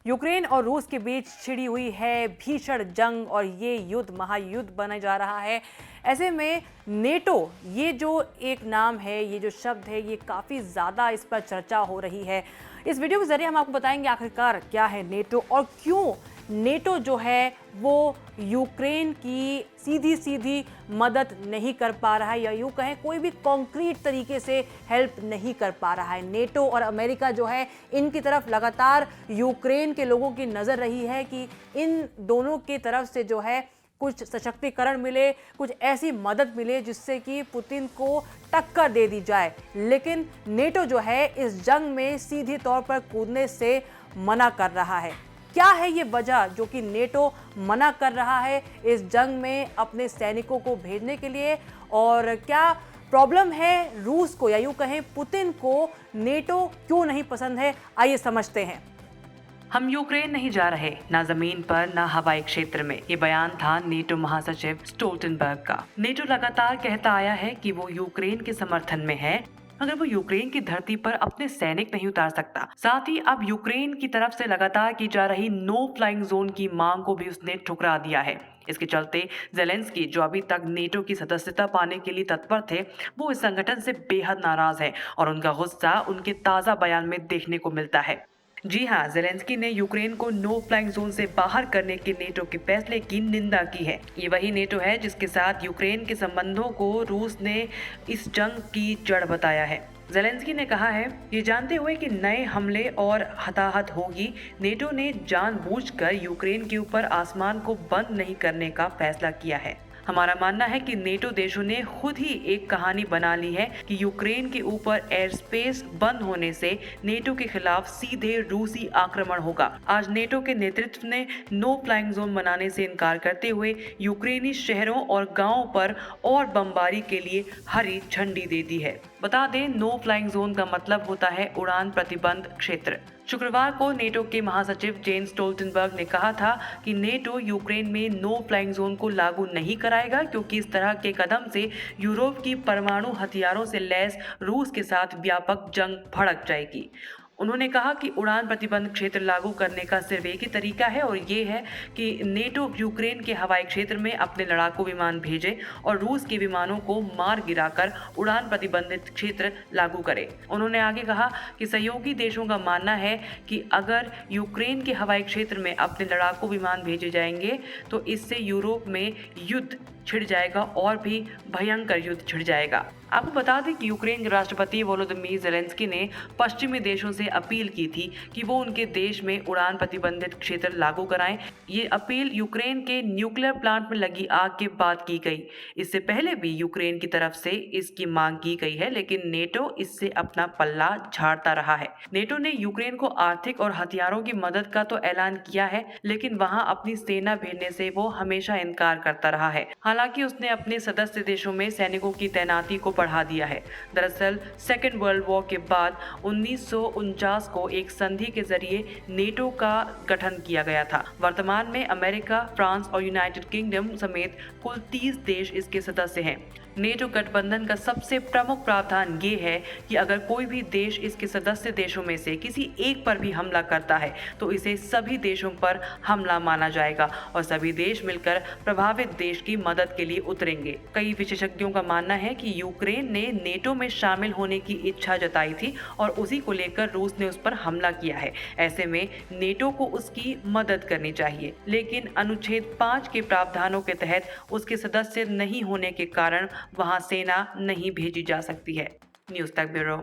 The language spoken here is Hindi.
यूक्रेन और रूस के बीच छिड़ी हुई है भीषण जंग और ये युद्ध महायुद्ध बने जा रहा है। ऐसे में नेटो, ये जो एक नाम है, ये जो शब्द है, ये काफ़ी ज़्यादा इस पर चर्चा हो रही है। इस वीडियो के ज़रिए हम आपको बताएंगे आखिरकार क्या है नेटो और क्यों नेटो जो है वो यूक्रेन की सीधी सीधी मदद नहीं कर पा रहा है, या यूँ कहें कोई भी कॉन्क्रीट तरीके से हेल्प नहीं कर पा रहा है। नेटो और अमेरिका जो है, इनकी तरफ लगातार यूक्रेन के लोगों की नज़र रही है कि इन दोनों की तरफ से जो है कुछ सशक्तिकरण मिले, कुछ ऐसी मदद मिले जिससे कि पुतिन को टक्कर दे दी जाए। लेकिन नेटो जो है इस जंग में सीधे तौर पर कूदने से मना कर रहा है। क्या है ये वजह जो कि नेटो मना कर रहा है इस जंग में अपने सैनिकों को भेजने के लिए, और क्या प्रॉब्लम है रूस को, या यूं कहें पुतिन को नेटो क्यों नहीं पसंद है? आइए समझते हैं। हम यूक्रेन नहीं जा रहे, ना जमीन पर ना हवाई क्षेत्र में, ये बयान था नेटो महासचिव स्टोल्टनबर्ग का। नेटो लगातार कहता आया है कि वो यूक्रेन के समर्थन में है, मगर वो यूक्रेन की धरती पर अपने सैनिक नहीं उतार सकता। साथ ही अब यूक्रेन की तरफ से लगातार की जा रही नो फ्लाइंग जोन की मांग को भी उसने ठुकरा दिया है। इसके चलते जेलेंस्की, जो अभी तक नेटो की सदस्यता पाने के लिए तत्पर थे, वो इस संगठन से बेहद नाराज है और उनका गुस्सा उनके ताजा बयान में देखने को मिलता है। जी हाँ, जेलेंस्की ने यूक्रेन को नो फ्लाइंग जोन से बाहर करने के नेटो के फैसले की निंदा की है। ये वही नेटो है जिसके साथ यूक्रेन के संबंधों को रूस ने इस जंग की जड़ बताया है। जेलेंस्की ने कहा है, ये जानते हुए कि नए हमले और हताहत होगी, नेटो ने जानबूझकर यूक्रेन के ऊपर आसमान को बंद नहीं करने का फैसला किया है। हमारा मानना है कि नेटो देशों ने खुद ही एक कहानी बना ली है कि यूक्रेन के ऊपर एयर स्पेस बंद होने से नेटो के खिलाफ सीधे रूसी आक्रमण होगा। आज नेटो के नेतृत्व ने नो फ्लाइंग जोन बनाने से इनकार करते हुए यूक्रेनी शहरों और गांवों पर और बमबारी के लिए हरी झंडी दे दी है। बता दें, नो फ्लाइंग जोन का मतलब होता है उड़ान प्रतिबंध क्षेत्र। शुक्रवार को नेटो के महासचिव जेन्स स्टोल्टनबर्ग ने कहा था कि नेटो यूक्रेन में नो फ्लाइंग जोन को लागू नहीं कराएगा, क्योंकि इस तरह के कदम से यूरोप की परमाणु हथियारों से लैस रूस के साथ व्यापक जंग भड़क जाएगी। उन्होंने कहा कि उड़ान प्रतिबंध क्षेत्र लागू करने का सिर्फ एक ही तरीका है, और ये है कि नेटो यूक्रेन के हवाई क्षेत्र में अपने लड़ाकू विमान भेजे और रूस के विमानों को मार गिराकर उड़ान प्रतिबंधित क्षेत्र लागू करे। उन्होंने आगे कहा कि सहयोगी देशों का मानना है कि अगर यूक्रेन के हवाई क्षेत्र में अपने लड़ाकू विमान भेजे जाएंगे तो इससे यूरोप में युद्ध छिड़ जाएगा और भी भयंकर युद्ध छिड़ जाएगा। आपको बता दें कि यूक्रेन के राष्ट्रपति वोलोदिमीर जेलेंस्की ने पश्चिमी देशों से अपील की थी कि वो उनके देश में उड़ान प्रतिबंधित क्षेत्र लागू कराएं। ये अपील यूक्रेन के न्यूक्लियर प्लांट में लगी आग के बाद की गई। इससे पहले भी यूक्रेन की तरफ से इसकी मांग की गई है, लेकिन नेटो इससे अपना पल्ला झाड़ता रहा है। नेटो ने यूक्रेन को आर्थिक और हथियारों की मदद का तो ऐलान किया है, लेकिन वहां अपनी सेना भेजने से वो हमेशा इनकार करता रहा है। हालांकि उसने अपने सदस्य देशों में सैनिकों की तैनाती को बढ़ा दिया है। दरअसल सेकेंड वर्ल्ड वॉर के बाद 1949 को एक संधि के जरिए नेटो का गठन किया गया था। वर्तमान में अमेरिका, फ्रांस और यूनाइटेड किंगडम समेत कुल 30 देश इसके सदस्य हैं। नेटो गठबंधन का सबसे प्रमुख प्रावधान ये है कि अगर कोई भी देश इसके सदस्य देशों में से किसी एक पर भी हमला करता है तो इसे सभी देशों पर हमला माना जाएगा और सभी देश मिलकर प्रभावित देश की मदद के लिए उतरेंगे। कई विशेषज्ञों का मानना है कि यूक्रेन ने नेटो में शामिल होने की इच्छा जताई थी और उसी को लेकर रूस ने उस पर हमला किया है। ऐसे में नेटो को उसकी मदद करनी चाहिए, लेकिन अनुच्छेद 5 के प्रावधानों के तहत उसके सदस्य नहीं होने के कारण वहां सेना नहीं भेजी जा सकती है। न्यूज़ तक ब्यूरो।